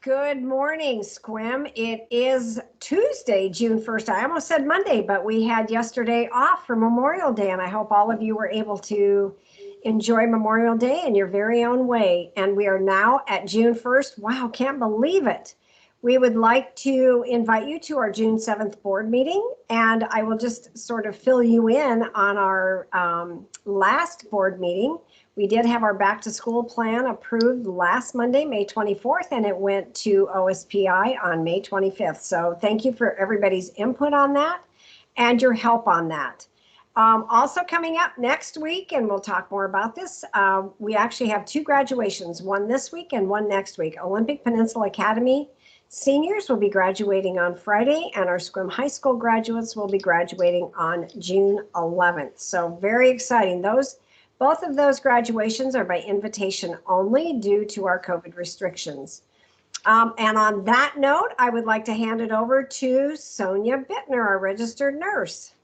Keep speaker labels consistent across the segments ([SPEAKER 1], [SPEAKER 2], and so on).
[SPEAKER 1] Good morning, Squim. It is Tuesday, June 1st. I almost said Monday, but we had yesterday off for Memorial Day, and I hope all of you were able to enjoy Memorial Day in your very own way. And we are now at June 1st. Wow, can't believe it. We would like to invite you to our June 7th board meeting, and I will just sort of fill you in on our last board meeting. We did have our back to school plan approved last Monday, May 24th, and it went to OSPI on May 25th. So thank you for everybody's input on that and your help on that. Also coming up next week, and we'll talk more about this, we actually have two graduations, one this week and one next week. Olympic Peninsula Academy seniors will be graduating on Friday, and our Squim High School graduates will be graduating on June 11th. So very exciting. Both of those graduations are by invitation only due to our COVID restrictions. And on that note, I would like to hand it over to Sonia Bittner, our registered nurse.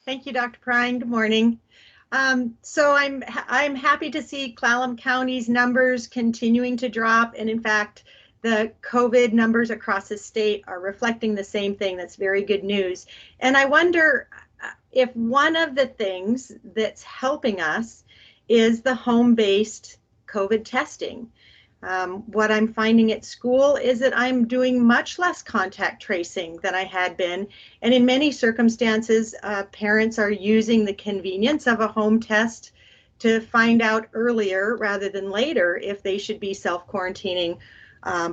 [SPEAKER 2] Thank you, Dr. Prine. Good morning. So I'm happy to see Clallam County's numbers continuing to drop, and in fact, the COVID numbers across the state are reflecting the same thing. That's very good news. And I wonder if one of the things that's helping us is the home-based COVID testing. What I'm finding at school is that I'm doing much less contact tracing than I had been. And in many circumstances, parents are using the convenience of a home test to find out earlier rather than later if they should be self-quarantining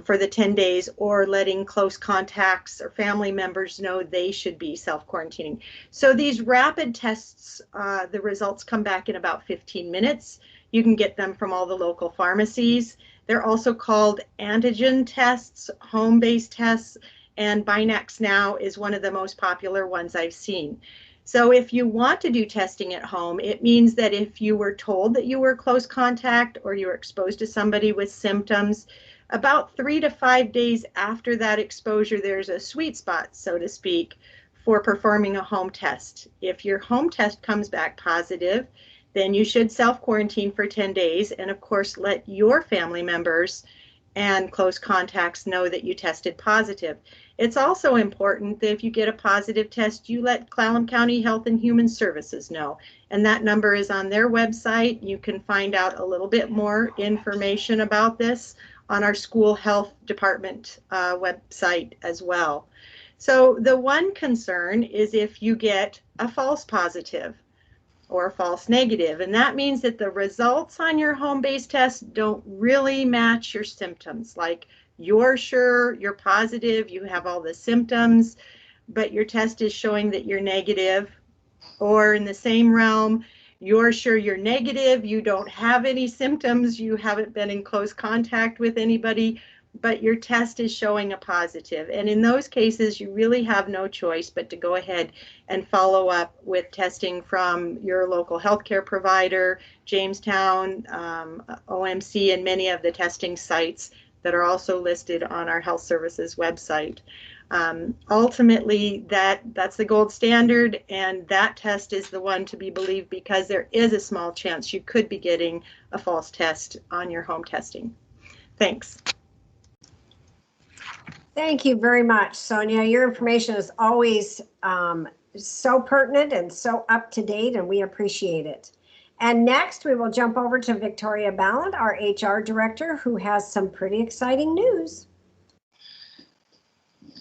[SPEAKER 2] for the 10 days or letting close contacts or family members know they should be self-quarantining. So these rapid tests, the results come back in about 15 minutes. You can get them from all the local pharmacies. They're also called antigen tests, home-based tests, and BinaxNOW is one of the most popular ones I've seen. So if you want to do testing at home, it means that if you were told that you were close contact or you were exposed to somebody with symptoms, about 3 to 5 days after that exposure, there's a sweet spot, so to speak, for performing a home test. If your home test comes back positive, then you should self-quarantine for 10 days and of course let your family members and close contacts know that you tested positive. It's also important that if you get a positive test, you let Clallam County Health and Human Services know. And that number is on their website. You can find out a little bit more information about this on our school health department website as well. So the one concern is if you get a false positive or a false negative, and that means that the results on your home-based test don't really match your symptoms. Like you're sure you're positive, you have all the symptoms, but your test is showing that you're negative. Or in the same realm, you're sure you're negative, you don't have any symptoms, you haven't been in close contact with anybody, but your test is showing a positive. And in those cases, you really have no choice but to go ahead and follow up with testing from your local healthcare provider, Jamestown, OMC, and many of the testing sites that are also listed on our health services website. Ultimately, that's the gold standard, and that test is the one to be believed because there is a small chance you could be getting a false test on your home testing. Thanks.
[SPEAKER 1] Thank you very much, Sonia. Your information is always so pertinent and so up to date, and we appreciate it. And next, we will jump over to Victoria Ballant, our HR director, who has some pretty exciting news.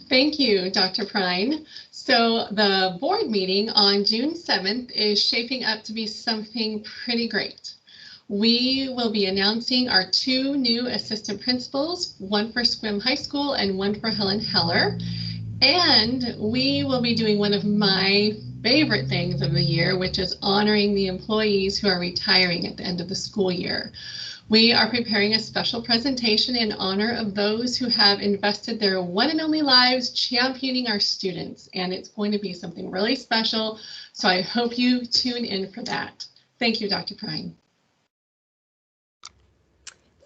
[SPEAKER 3] Thank you, Dr. Prine. So the board meeting on June 7th is shaping up to be something pretty great. We will be announcing our 2 new assistant principals, one for Squim High School and one for Helen Heller. And we will be doing one of my favorite things of the year, which is honoring the employees who are retiring at the end of the school year. We are preparing a special presentation in honor of those who have invested their one and only lives championing our students, and it's going to be something really special, so I hope you tune in for that. Thank you, Dr. Prine.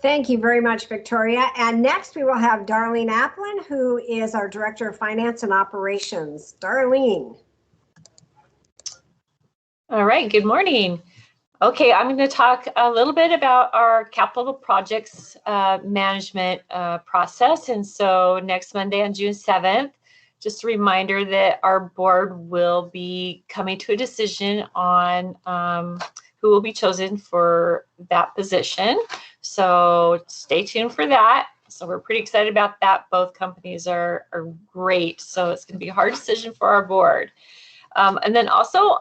[SPEAKER 1] Thank you very much, Victoria. And next we will have Darlene Applin, who is our Director of Finance and Operations. Darlene.
[SPEAKER 4] All right, good morning. Okay, I'm going to talk a little bit about our capital projects management process. And so next Monday on June 7th, just a reminder that our board will be coming to a decision on who will be chosen for that position. So stay tuned for that. So we're pretty excited about that. Both companies are great. So it's going to be a hard decision for our board. And then also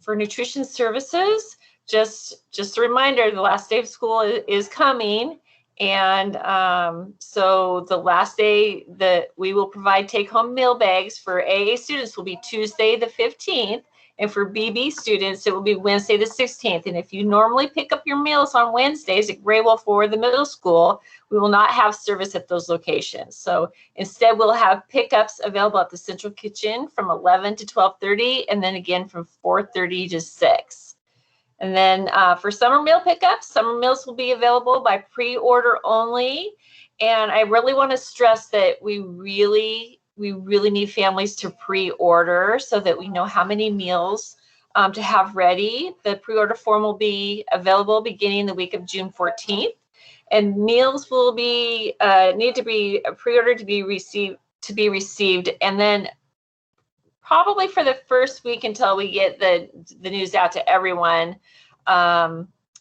[SPEAKER 4] for nutrition services, just a reminder, the last day of school is coming. And so the last day that we will provide take-home meal bags for AA students will be Tuesday the 15th. And for BB students, it will be Wednesday the 16th. And if you normally pick up your meals on Wednesdays at Gray Wolf or the middle school, we will not have service at those locations. So instead, we'll have pickups available at the central kitchen from 11 to 12:30, and then again from 4:30 to 6. And then for summer meal pickups, summer meals will be available by pre-order only. And I really want to stress that we really need families to pre-order so that we know how many meals to have ready. The pre-order form will be available beginning the week of June 14th. And meals will be need to be pre-ordered to be received, and then probably for the first week until we get the news out to everyone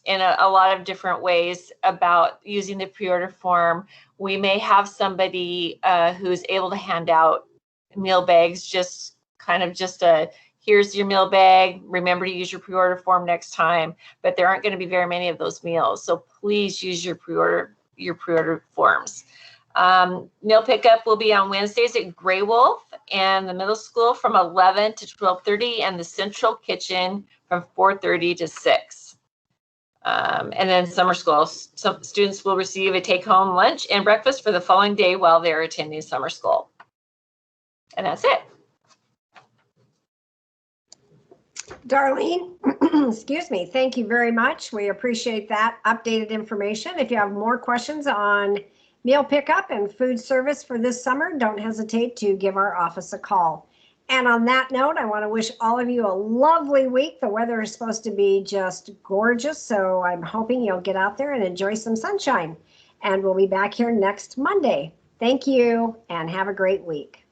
[SPEAKER 4] in a lot of different ways about using the pre-order form. We may have somebody who's able to hand out meal bags, just a here's your meal bag. Remember to use your pre-order form next time. But there aren't going to be very many of those meals, so please use your pre-order forms. Meal pickup will be on Wednesdays at Gray Wolf and the middle school from 11 to 12:30, and the central kitchen from 4:30 to 6. And then summer school, some students will receive a take-home lunch and breakfast for the following day while they're attending summer school. And that's it.
[SPEAKER 1] Darlene, excuse me, thank you very much. We appreciate that updated information. If you have more questions on meal pickup and food service for this summer, don't hesitate to give our office a call. And on that note, I want to wish all of you a lovely week. The weather is supposed to be just gorgeous, so I'm hoping you'll get out there and enjoy some sunshine. And we'll be back here next Monday. Thank you, and have a great week.